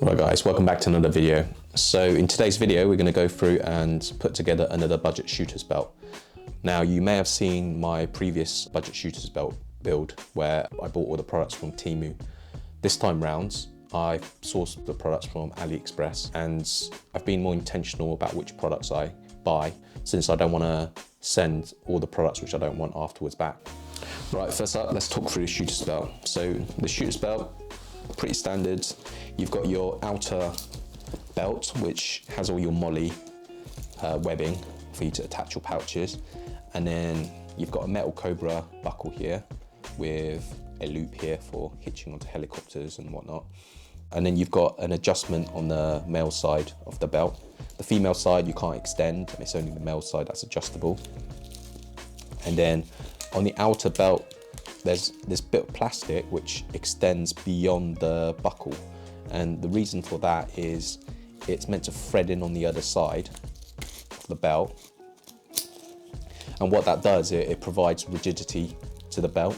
Right guys, welcome back to another video. So in today's video, we're going to go through and put together another budget shooters belt. Now you may have seen my previous budget shooters belt build where I bought all the products from Temu. This time round, I sourced the products from AliExpress, and I've been more intentional about which products I buy, since I don't want to send all the products which I don't want afterwards back. Right, first up, let's talk through the shooters belt. So the shooters belt, pretty standard. You've got your outer belt, which has all your MOLLE webbing for you to attach your pouches. And then you've got a metal Cobra buckle here with a loop here for hitching onto helicopters and whatnot. And then you've got an adjustment on the male side of the belt. The female side you can't extend, and it's only the male side that's adjustable. And then on the outer belt, there's this bit of plastic which extends beyond the buckle. And the reason for that is it's meant to thread in on the other side of the belt. And what that does, it provides rigidity to the belt,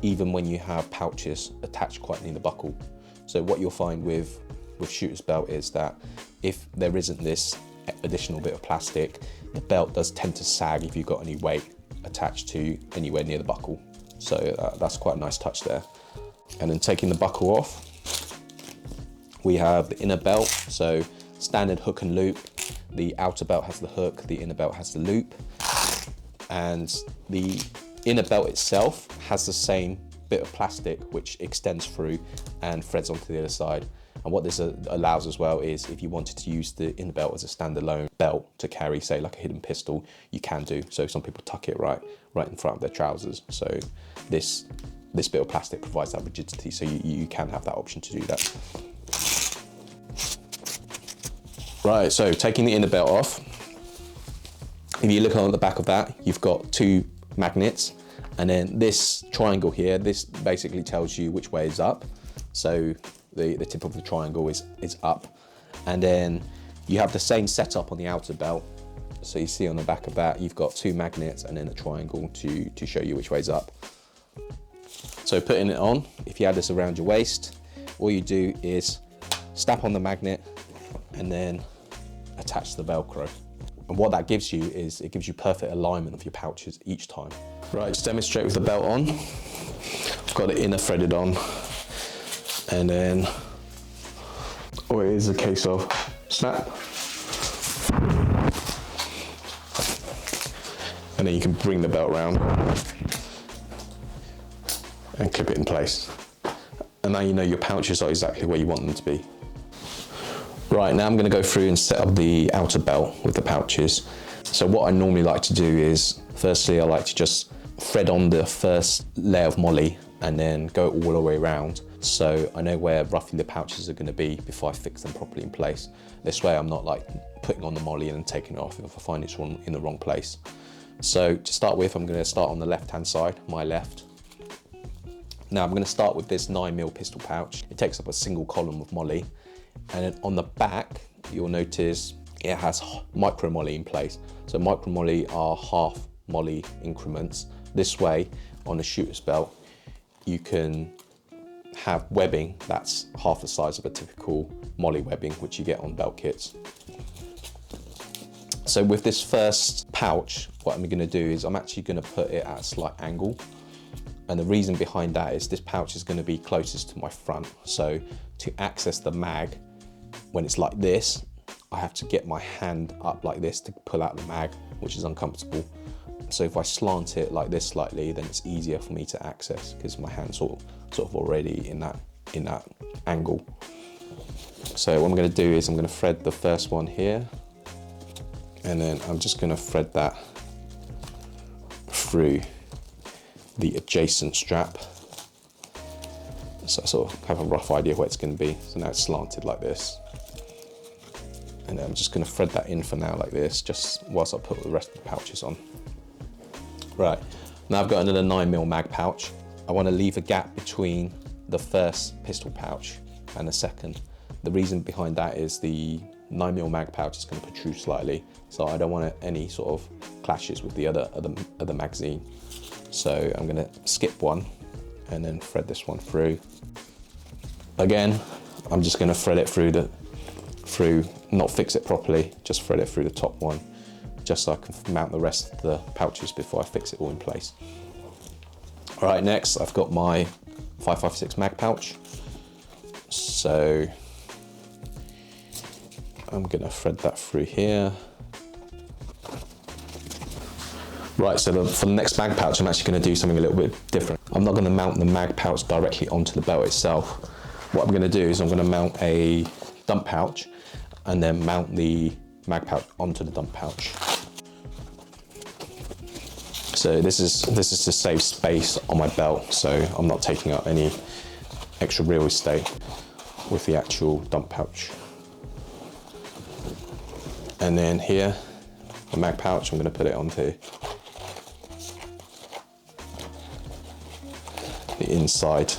even when you have pouches attached quite near the buckle. So what you'll find with shooter's belt is that if there isn't this additional bit of plastic, the belt does tend to sag if you've got any weight attached to anywhere near the buckle. So that's quite a nice touch there. And then taking the buckle off, we have the inner belt. So standard hook and loop. The outer belt has the hook, the inner belt has the loop. And the inner belt itself has the same bit of plastic which extends through and threads onto the other side. And what this allows as well is if you wanted to use the inner belt as a standalone belt to carry, say like a hidden pistol, you can do. So some people tuck it right in front of their trousers. So this bit of plastic provides that rigidity, so you can have that option to do that. Right, so taking the inner belt off, if you look on the back of that, you've got two magnets, and then this triangle here, this basically tells you which way is up. So the tip of the triangle is up. And then you have the same setup on the outer belt. So you see on the back of that, you've got two magnets and then a triangle to show you which way's up. So putting it on, if you have this around your waist, all you do is snap on the magnet and then attach the Velcro. And what that gives you is it gives you perfect alignment of your pouches each time. Right, to demonstrate with the belt on, I've got the inner threaded on, and then it is a case of snap, and then you can bring the belt around and clip it in place. And now you know your pouches are exactly where you want them to be. Right, now I'm going to go through and set up the outer belt with the pouches. So what I normally like to do is, firstly I like to just thread on the first layer of MOLLE and then go all the way around, so I know where roughly the pouches are going to be before I fix them properly in place. This way I'm not like putting on the MOLLE and then taking it off if I find it's in the wrong place. So to start with, I'm going to start on the left hand side, my left. Now I'm going to start with this 9mm pistol pouch. It takes up a single column of MOLLE. And then on the back, you'll notice it has micro MOLLE in place. So micro MOLLE are half MOLLE increments. This way, on a shooter's belt, you can have webbing that's half the size of a typical MOLLE webbing, which you get on belt kits. So with this first pouch, what I'm gonna do is I'm actually gonna put it at a slight angle. And the reason behind that is this pouch is gonna be closest to my front. So to access the mag, when it's like this, I have to get my hand up like this to pull out the mag, which is uncomfortable. So if I slant it like this slightly, then it's easier for me to access because my hand's sort of already in that angle. So what I'm going to do is I'm going to thread the first one here, and then I'm just going to thread that through the adjacent strap. So I sort of have a rough idea where it's going to be. So now it's slanted like this. And then I'm just going to thread that in for now like this, just whilst I put the rest of the pouches on. Right, now I've got another 9mm mag pouch. I want to leave a gap between the first pistol pouch and the second. The reason behind that is the 9mm mag pouch is going to protrude slightly, so I don't want any sort of clashes with the other magazine. So I'm going to skip one and then thread this one through. Again, I'm just going to thread it through, not fix it properly, just thread it through the top one, just so I can mount the rest of the pouches before I fix it all in place. All right, next I've got my 5.56 mag pouch. So I'm going to thread that through here. Right, so for the next mag pouch, I'm actually going to do something a little bit different. I'm not going to mount the mag pouch directly onto the belt itself. What I'm going to do is I'm going to mount a dump pouch and then mount the mag pouch onto the dump pouch. So this is to save space on my belt, so I'm not taking up any extra real estate with the actual dump pouch. And then here, the mag pouch, I'm going to put it onto the inside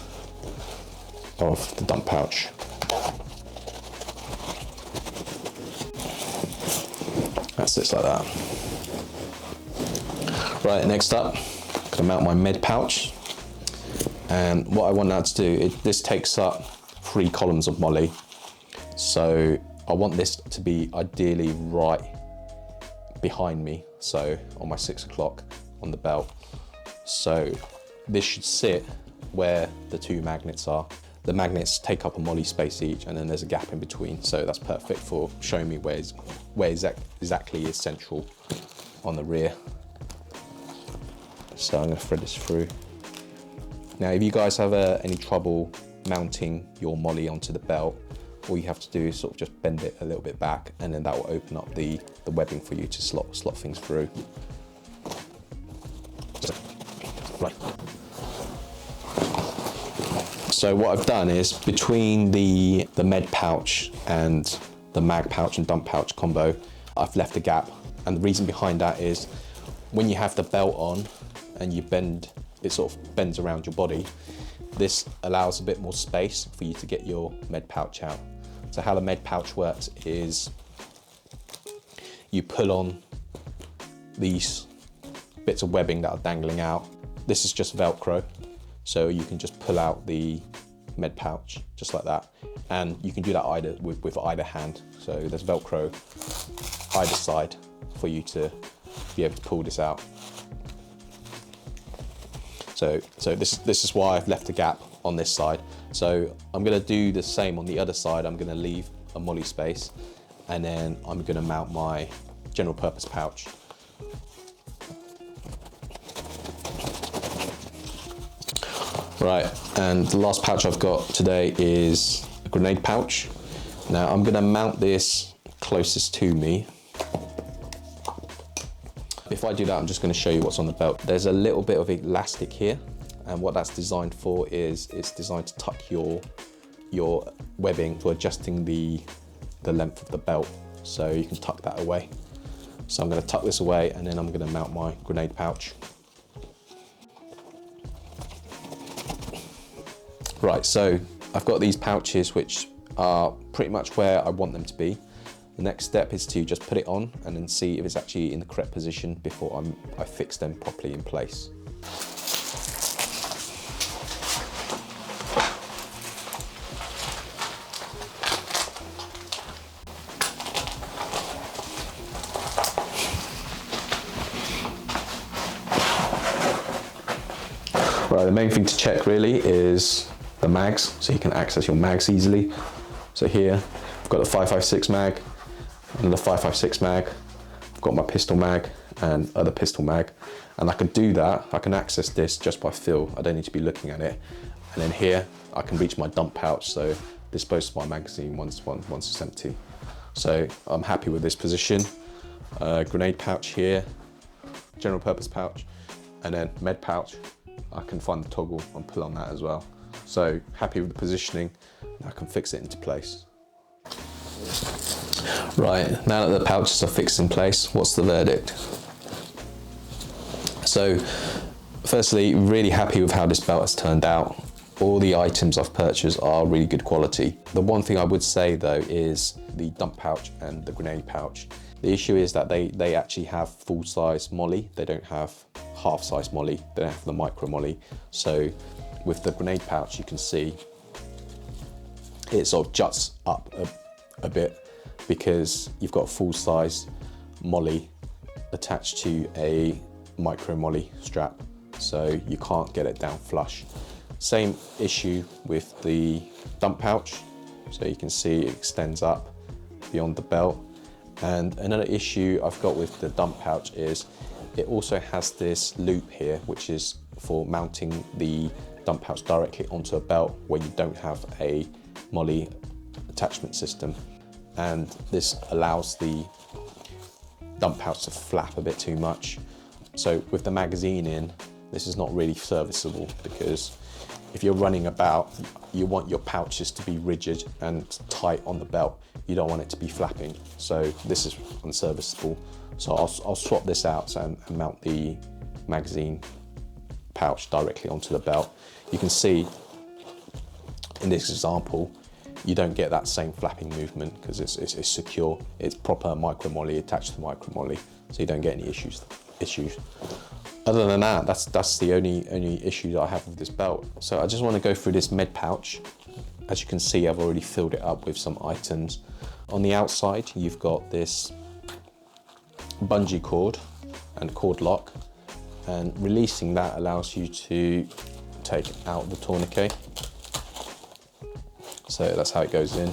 of the dump pouch. That sits like that. Right, next up, I'm going to mount my med pouch. And what I want that to do, this takes up 3 columns of molly. So I want this to be ideally right behind me, so on my 6 o'clock on the belt. So this should sit where the 2 magnets are. The magnets take up a molly space each, and then there's a gap in between, so that's perfect for showing me where exactly is central on the rear. So I'm going to thread this through. Now, if you guys have any trouble mounting your molly onto the belt, all you have to do is sort of just bend it a little bit back, and then that will open up the webbing for you to slot things through. Right. So what I've done is, between the med pouch and the mag pouch and dump pouch combo, I've left a gap. And the reason behind that is, when you have the belt on and you bend, it sort of bends around your body, this allows a bit more space for you to get your med pouch out. So how the med pouch works is, you pull on these bits of webbing that are dangling out. This is just Velcro, so you can just pull out the med pouch just like that, and you can do that either with either hand. So there's Velcro either side for you to be able to pull this out. So this is why I've left a gap on this side. So I'm going to do the same on the other side. I'm going to leave a molly space, and then I'm going to mount my general purpose pouch. Right, and the last pouch I've got today is a grenade pouch. Now I'm going to mount this closest to me. Before I do that, I'm just going to show you what's on the belt. There's a little bit of elastic here, and what that's designed for is it's designed to tuck your webbing for adjusting the length of the belt, so you can tuck that away. So I'm going to tuck this away, and then I'm going to mount my grenade pouch. Right, so I've got these pouches which are pretty much where I want them to be. The next step is to just put it on and then see if it's actually in the correct position before I fix them properly in place. Right, the main thing to check really is the mags, so you can access your mags easily. So here I've got the 5.56 mag and the 5.56 mag. I've got my pistol mag and other pistol mag, and I can do that. I can access this just by feel. I don't need to be looking at it. And then here I can reach my dump pouch, so dispose of my magazine once it's empty. So I'm happy with this position. Grenade pouch here, general purpose pouch, and then med pouch. I can find the toggle and pull on that as well. So happy with the positioning, and I can fix it into place. Right, now that the pouches are fixed in place, what's the verdict? So firstly, really happy with how this belt has turned out. All the items I've purchased are really good quality. The one thing I would say though is the dump pouch and the grenade pouch. The issue is that they actually have full-size molly. They don't have half-size molly. They don't have the micro molly. So with the grenade pouch, you can see it sort of juts up a bit because you've got a full size molly attached to a micro molly strap, so you can't get it down flush. Same issue with the dump pouch, so you can see it extends up beyond the belt. And another issue I've got with the dump pouch is it also has this loop here, which is for mounting the dump pouch directly onto a belt where you don't have a molly attachment system. And this allows the dump pouch to flap a bit too much. So with the magazine in, this is not really serviceable, because if you're running about, you want your pouches to be rigid and tight on the belt. You don't want it to be flapping. So this is unserviceable. So I'll swap this out and mount the magazine pouch directly onto the belt. You can see in this example, you don't get that same flapping movement because it's secure. It's proper micro molly attached to the micro molly, so you don't get any issues. Other than that, that's the only issue that I have with this belt. So I just want to go through this med pouch. As you can see, I've already filled it up with some items. On the outside, you've got this bungee cord and cord lock, and releasing that allows you to take out the tourniquet. So that's how it goes in.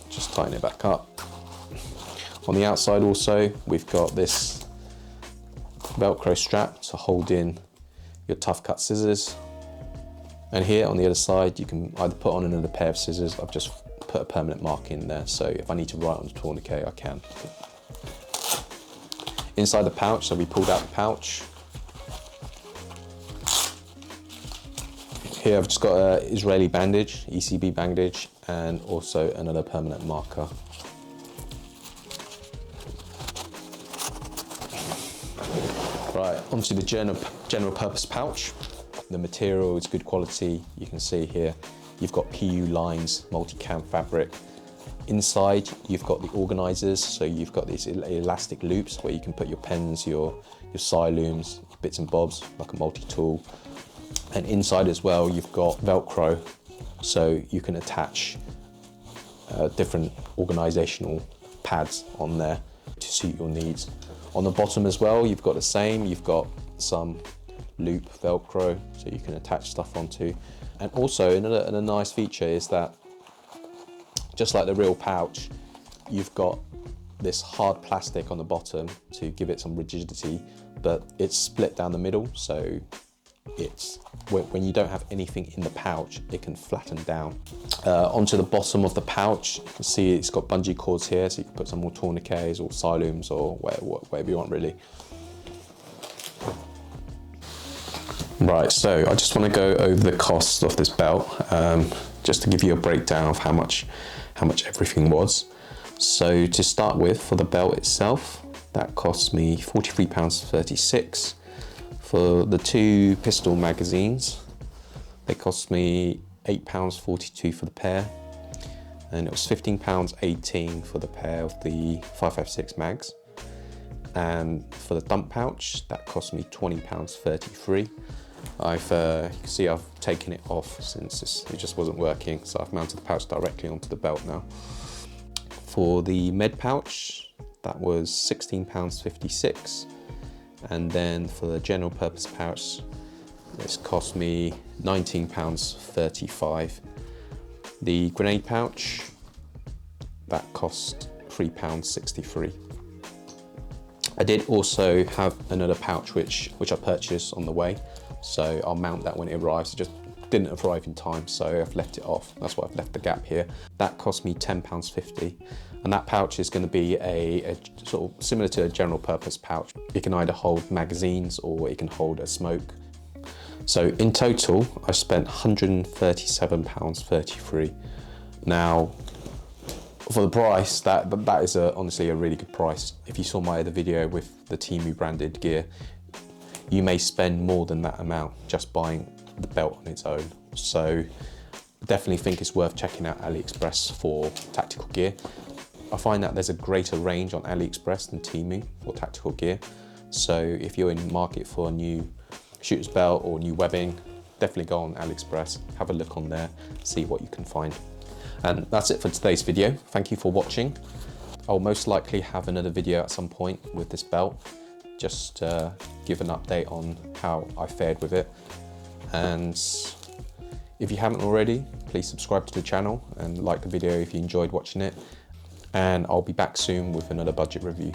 Just tighten it back up. On the outside also, we've got this Velcro strap to hold in your tough cut scissors. And here on the other side, you can either put on another pair of scissors. I've just put a permanent mark in there, so if I need to write on the tourniquet, I can. Inside the pouch, so we pulled out the pouch. Here I've just got an Israeli bandage, ECB bandage, and also another permanent marker. Right, onto the general purpose pouch. The material is good quality. You can see here, you've got PU lines, multi-cam fabric. Inside, you've got the organizers, so you've got these elastic loops where you can put your pens, your silooms, bits and bobs, like a multi-tool. And inside as well, you've got Velcro, so you can attach different organizational pads on there to suit your needs. On the bottom as well, you've got the same. You've got some loop Velcro, so you can attach stuff onto. And also another nice feature is that, just like the real pouch, you've got this hard plastic on the bottom to give it some rigidity, but it's split down the middle, so it's when you don't have anything in the pouch, it can flatten down. Onto the bottom of the pouch, you can see it's got bungee cords here, so you can put some more tourniquets or silooms or whatever you want really. Right, so I just want to go over the cost of this belt, just to give you a breakdown of how much everything was. So to start with, for the belt itself, that cost me £43.36. For the two pistol magazines, they cost me £8.42 for the pair, and it was £15.18 for the pair of the 5.56 mags. And for the dump pouch, that cost me £20.33. You can see I've taken it off since it just wasn't working, so I've mounted the pouch directly onto the belt now. For the med pouch, that was £16.56. And then for the general purpose pouch, this cost me £19.35. The grenade pouch, that cost £3.63. I did also have another pouch which I purchased on the way, so I'll mount that when it arrives. It just didn't arrive in time, so I've left it off. That's why I've left the gap here. That cost me £10.50. And that pouch is going to be a sort of similar to a general purpose pouch. It can either hold magazines or it can hold a smoke. So in total, I spent £137.33. Now, for the price, that is honestly a really good price. If you saw my other video with the Temu branded gear, you may spend more than that amount just buying the belt on its own. So definitely think it's worth checking out AliExpress for tactical gear. I find that there's a greater range on AliExpress than Temu for tactical gear. So if you're in the market for a new shooter's belt or new webbing, definitely go on AliExpress, have a look on there, see what you can find. And that's it for today's video. Thank you for watching. I'll most likely have another video at some point with this belt, just give an update on how I fared with it. And if you haven't already, please subscribe to the channel and like the video if you enjoyed watching it. And I'll be back soon with another budget review.